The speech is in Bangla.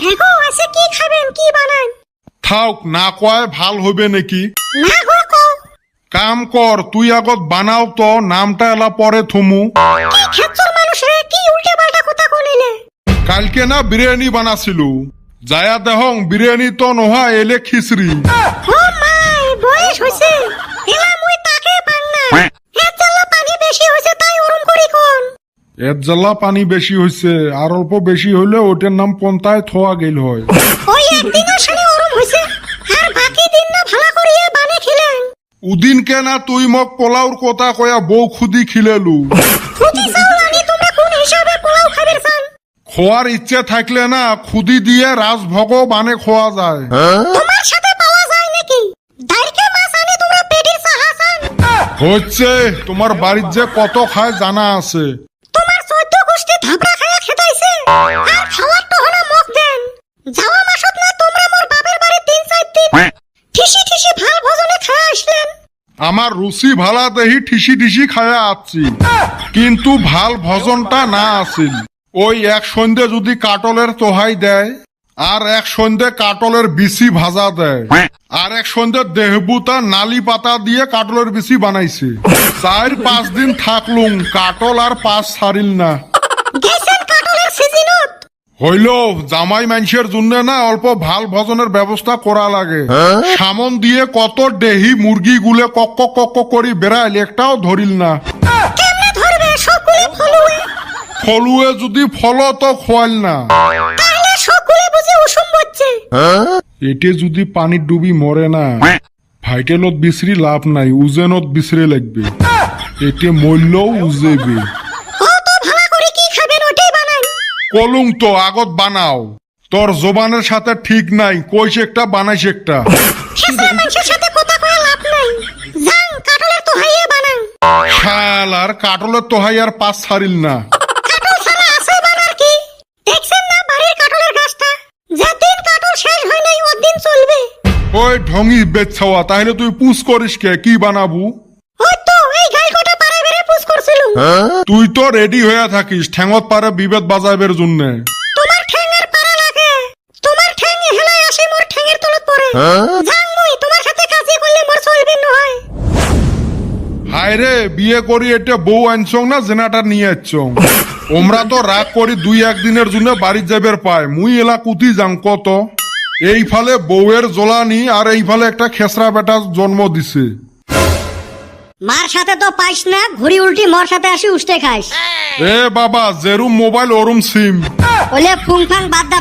দেখো আছে কি খাবেন কি বানান? থাক না কয় ভাল হবে নাকি? না গো কও। কাম কর তুই আগত বানাও তো নামটা এলা পরে থমু। কি খেচ্চর মানুষ রে, কি উল্টা পাল্টা কথা কইলে? কালকে না বিরিয়ানি বানাছিল, যায়া দেহং বিরিয়ানি তো নোহা এলে খিচড়ি। ও মাই বয়স হইছে, এলা মুই তাকে পাং না। এত জ্বালা পানি বেশি হইছে তাই ওরম করি কোন। এর জ্বালা পানি বেশি হইছে, আর অল্প বেশি হইলে ওটার নাম পন্তায় থোয়া গেল হয়। ওই একদিনের সাথে ওরম হইছে, আর বাকি দিন না ভালো করিয়া বানে খেলেন। উদিন কেনা তুই মক পোলাওর কথা কয়া বউ খুদি খিলেলু। খুদি চাউল আনি তোমরা কোন হিসাবে পোলাও খাবের চান? খোয়ার ইচ্ছে থাকলে না খুদি দিয়ে রাজভোগ বানে খোয়া যায়। তোমার সাথে পাওয়া যায় নাকি? দাইরকে মাছ আনি তোমরা পেটির চাহা চান? হচ্ছে তোমার বাড়ির যে কত খায় জানা আছে। তোমার 14 গোষ্ঠী ধাবড়া খায়া খেতাইছে, আর খাওয়ার তো হনা মুখ দেন। যাওয়া মাসত না তোমরা মোর বাপের বাড়ি 3-4 দিন ঠিসি ঠিসি ভাল ভোজনে খায়া আসলেন। আমার রুচি ভালা দেহি ঠিসি ঠিসি খায়া আসছি, কিন্তু ভাল ভজনটা না আসিল। ওই এক সন্ধ্যে যদি কাটলের তোহাই দেয়, আর এক সন্ধ্যে কাটলের বিচি ভাজা দেয়, আর এক সন্ধ্যে দেহবুতা নালি পাতা দিয়ে কাটলের বিচি বানাইছে। 4-5 দিন থাকলুম, কাটল আর পাঁচ ছাড়িল না। গেছেন কাটলের সিজনত? হইল জামাই মানুষের জন্য না অল্প ভাল ভজনের ব্যবস্থা করা লাগে। সামন দিয়ে কত দেহি মুরগি গুলে কক কক করি বেড়াইল, একটাও ধরিল না। কেমনে ধরবে সবগুলো ফলুয়ে? ফলুয়ে যদি ফল তো খোয়াল না। তাহলে সবগুলো বুঝি উসুম বচ্ছে। এটে যদি পানির ডুবি মরে না, ভাইটেলত বিছরি লাভ নাই, উজেনত বিছরে লাগবে। এতে মরলেও উজেবে। কত ভালো করে কি খাবেন ওটাই বানান। কলুং তো আগত বানাও, তোর জবানের সাথে ঠিক নাই, কইস একটা বানাইস একটা। খেসার মানুষের সাথে কথা কয়ে লাভ নাই। যান কাটলের তো হাইয়ে বানান। শাল আর কাটলের তোহাই আর পাঁচ ছাড়িল না। কাটল ছাড়া আছে বানার কি? দেখছেন না বাড়ির কাটলের গাছটা? যেদিন কাটল শেষ হয় নাই ওদিন চলবে। ওই ঢঙ্গি বেচ্ছাওয়া, তাহলে তুই পুষ করিস কে কি বানাবু? ওই তো এই গাই কটা পাড়ে বেড়ে পুষ করছিল। তুই তো রেডি হয়ে থাকিস ঠ্যাঙত পারে বিবেদ বাজাইবের জন্য। তোমার ঠ্যাঙের পাড়া লাগে, তোমার ঠ্যাং হেলাই আসে মোর ঠ্যাঙের তলত পড়ে। যাং মুই তোমার সাথে কাজে করলে মোর চলবে নহয়। হায় রে বিয়ে করি এটা বউ আনছং না জেনাটা নিয়ে আসছং? ওমরা তো রাগ করি 2-1 দিনের জন্য বাড়ি যাবের পায়, মুই এলা কুতি যাং কত। এই ফালে বউয়ের জ্বলানি আর এই ফালে একটা খেসরা বেটা জন্ম দিছে। মার সাথে তো পাইস না, ঘুরি উল্টি মোর সাথে আসি উষ্টে খাইস। এ বাবা যেরুম মোবাইল ওরুম সিম। ওলে ফুং ফাং বাদ দা।